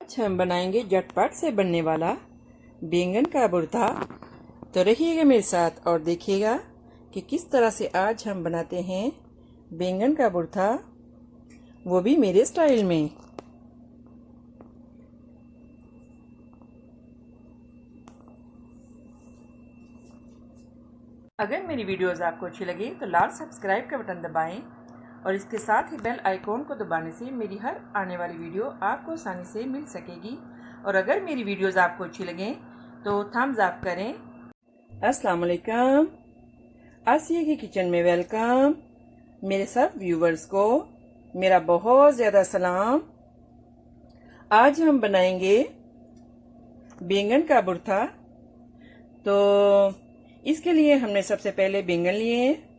आज हम बनाएंगे झटपट से बनने वाला बैंगन का भुर्ता। तो रहिएगा मेरे साथ और देखिएगा कि किस तरह से आज हम बनाते हैं बैंगन का भुर्ता, वो भी मेरे स्टाइल में। अगर मेरी वीडियोस आपको अच्छी लगे तो लाल सब्सक्राइब का बटन दबाएं और इसके साथ ही बेल आइकॉन को दबाने से मेरी हर आने वाली वीडियो आपको आसानी से मिल सकेगी। और अगर मेरी वीडियोस आपको अच्छी लगें तो थम्स अप करें। अस्सलाम वालेकुम, आसिया की किचन में वेलकम। मेरे सब व्यूवर्स को मेरा बहुत ज़्यादा सलाम। आज हम बनाएंगे बैंगन का भुर्ता। तो इसके लिए हमने सबसे पहले बैंगन लिए हैं।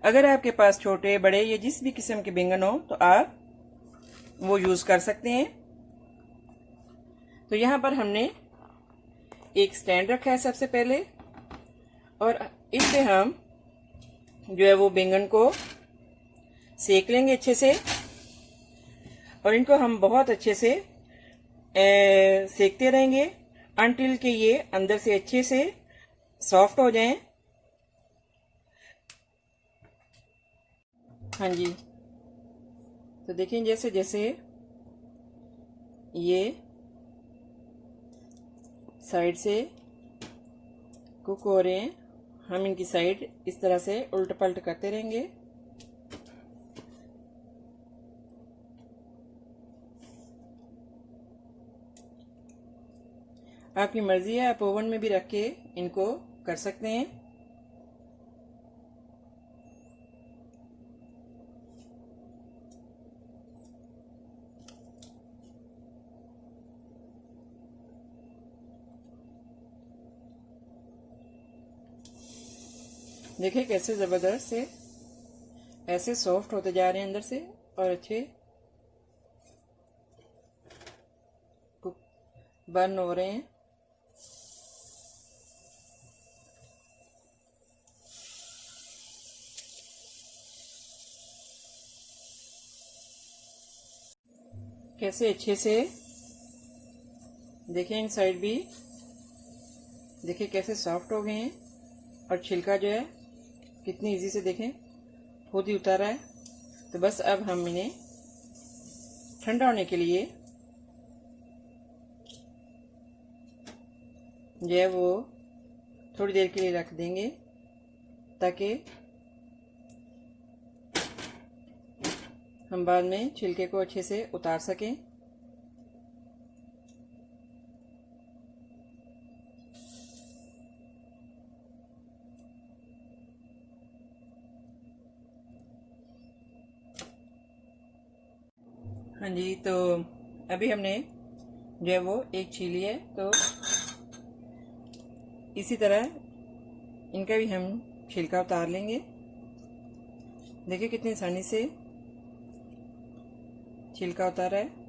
अगर आपके पास छोटे बड़े या जिस भी किस्म के बैंगन हो तो आप वो यूज़ कर सकते हैं। तो यहाँ पर हमने एक स्टैंड रखा है सबसे पहले, और इस पे हम जो है वो बैंगन को सेक लेंगे अच्छे से। और इनको हम बहुत अच्छे से सेकते रहेंगे अनटिल के ये अंदर से अच्छे से सॉफ्ट हो जाएं। हाँ जी, तो देखें जैसे जैसे ये साइड से कुक हो रहे हैं, हम इनकी साइड इस तरह से उल्ट पलट करते रहेंगे। आपकी मर्जी है, आप ओवन में भी रख के इनको कर सकते हैं। देखिए कैसे ज़बरदस्त से ऐसे सॉफ्ट होते जा रहे हैं अंदर से और अच्छे कुक बर्न हो रहे हैं। कैसे अच्छे से देखें, इन साइड भी देखिए कैसे सॉफ्ट हो गए हैं। और छिलका जो है कितनी इजी से देखें खुद ही उतारा है। तो बस अब हम इन्हें ठंडा होने के लिए जो है वो थोड़ी देर के लिए रख देंगे, ताकि हम बाद में छिलके को अच्छे से उतार सकें। हाँ जी, तो अभी हमने जो है वो एक छीली है, तो इसी तरह इनका भी हम छिलका उतार लेंगे। देखिए कितनी आसानी से छिलका उतारा है।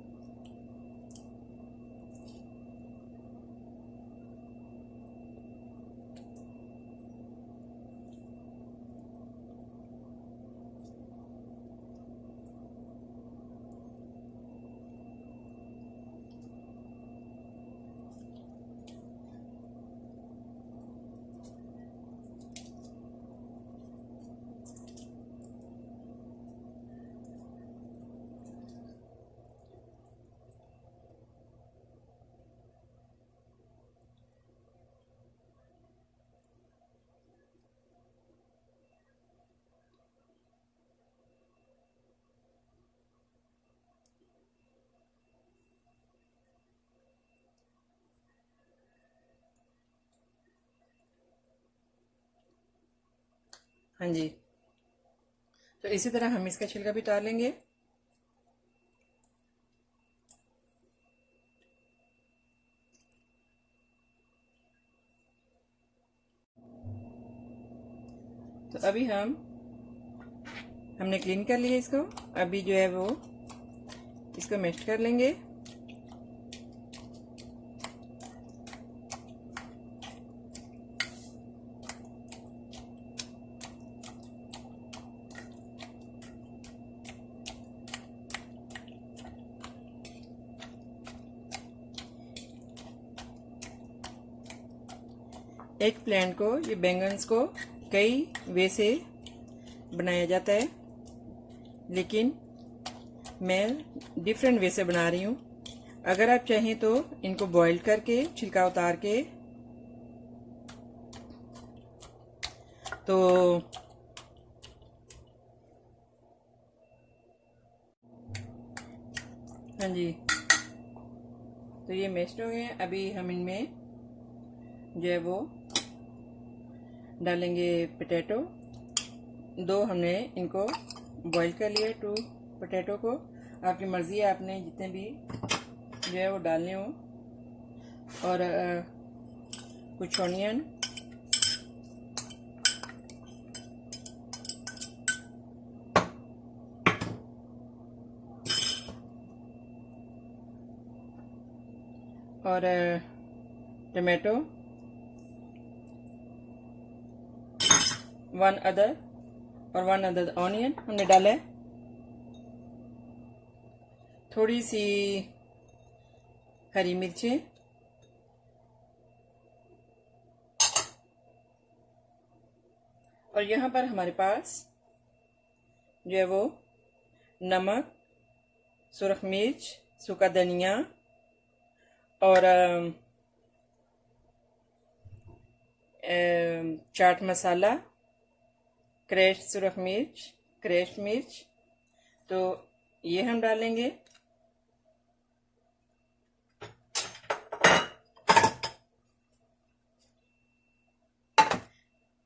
हाँ जी, तो इसी तरह हम इसका छिलका भी उतार लेंगे। तो अभी हमने क्लीन कर लिया इसको। अभी जो है वो इसको मैश कर लेंगे। एग प्लांट को, ये बैंगन्स को कई वे से बनाया जाता है, लेकिन मैं डिफरेंट वे से बना रही हूँ। अगर आप चाहें तो इनको बॉईल करके छिलका उतार के तो हाँ जी, तो ये मैश्ड हो गए हैं। अभी हम इनमें जो है वो डालेंगे पोटैटो। 2 हमने इनको बॉईल कर लिया, 2 पोटैटो को। आपकी मर्ज़ी है, आपने जितने भी जो है वो डालने हो। और कुछ ऑनियन, और टमाटो, 1 अदर और 1 अदर ऑनियन हमने डाला है। थोड़ी सी हरी मिर्चें, और यहाँ पर हमारे पास जो है वो नमक, सुरख मिर्च, सूखा धनिया और चाट मसाला, क्रैश सुरख मिर्च, क्रैश मिर्च, तो ये हम डालेंगे।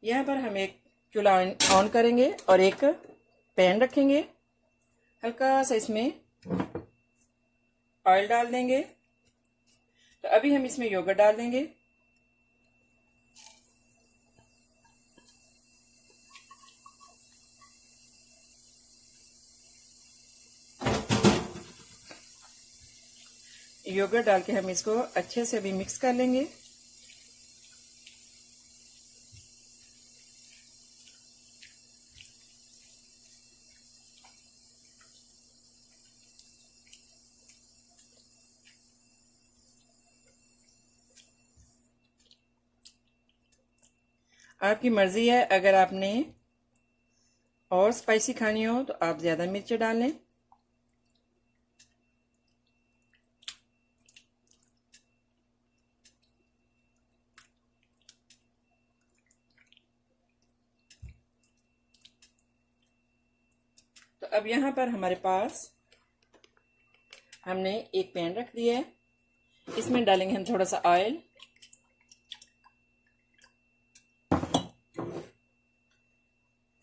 यहाँ पर हम एक चूल्हा ऑन करेंगे और एक पैन रखेंगे। हल्का सा इसमें ऑयल डाल देंगे। तो अभी हम इसमें योगर्ट डाल देंगे। योगर्ट डाल के हम इसको अच्छे से भी मिक्स कर लेंगे। आपकी मर्जी है, अगर आपने और स्पाइसी खानी हो तो आप ज़्यादा मिर्च डाल लें। तो अब यहाँ पर हमारे पास हमने एक पैन रख दिया है। इसमें डालेंगे हम थोड़ा सा ऑयल।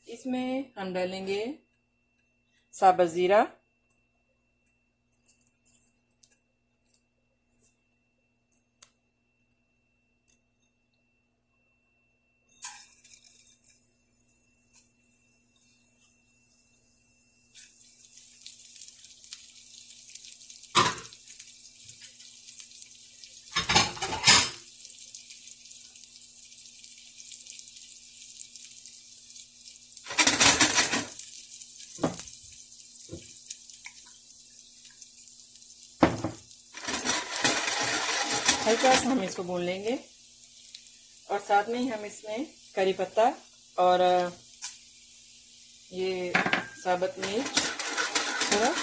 इसमें हम डालेंगे साबुत ज़ीरा, हल्का सा हम इसको भून लेंगे, और साथ में ही हम इसमें करी पत्ता और ये साबुत मिर्च थोड़ा,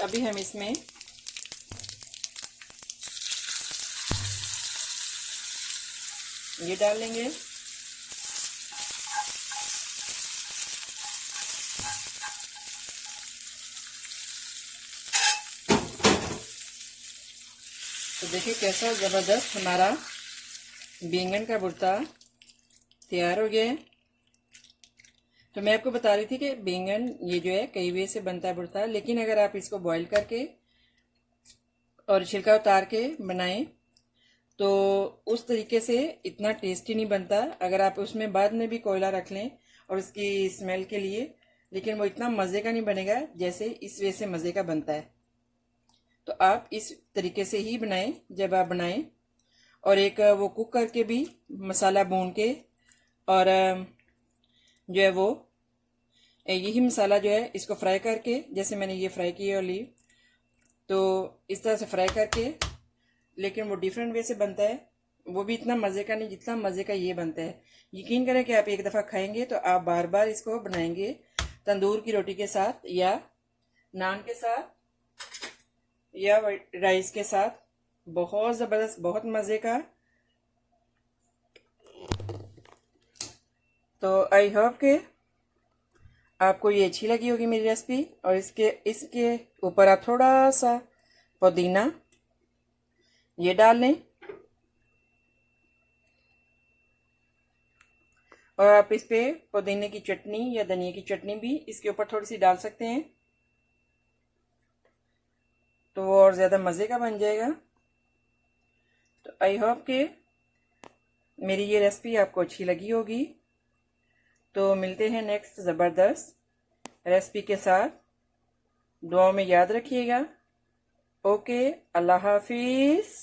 अभी हम इसमें ये डाल लेंगे। तो देखिए कैसा ज़बरदस्त हमारा बैंगन का भुर्ता तैयार हो गया है। तो मैं आपको बता रही थी कि बैंगन ये जो है कई वे से बनता है भुर्ता, लेकिन अगर आप इसको बॉईल करके और छिलका उतार के बनाएं तो उस तरीके से इतना टेस्टी नहीं बनता। अगर आप उसमें बाद में भी कोयला रख लें और उसकी स्मेल के लिए, लेकिन वो इतना मज़े का नहीं बनेगा जैसे इस वे से मज़े का बनता है। तो आप इस तरीके से ही बनाएं जब आप बनाएं। और एक वो कुक करके भी मसाला भून के, और जो है वो यही मसाला जो है इसको फ्राई करके, जैसे मैंने ये फ्राई की है ऑलिव, तो इस तरह से फ्राई करके, लेकिन वो डिफरेंट वे से बनता है। वो भी इतना मज़े का नहीं जितना मज़े का ये बनता है। यकीन करें कि आप एक दफ़ा खाएंगे तो आप बार बार इसको बनाएंगे तंदूर की रोटी के साथ, या नान के साथ, या राइस के साथ। बहुत ज़बरदस्त, बहुत मज़े का। तो आई होप कि आपको ये अच्छी लगी होगी मेरी रेसिपी। और इसके ऊपर आप थोड़ा सा पुदीना ये डाल लें, और आप इस पे पुदीने की चटनी या धनिया की चटनी भी इसके ऊपर थोड़ी सी डाल सकते हैं, तो वो और ज़्यादा मज़े का बन जाएगा। तो आई होप कि मेरी ये रेसिपी आपको अच्छी लगी होगी। तो मिलते हैं नेक्स्ट ज़बरदस्त रेसिपी के साथ। दुआओं में याद रखिएगा। ओके, अल्लाह हाफिज़।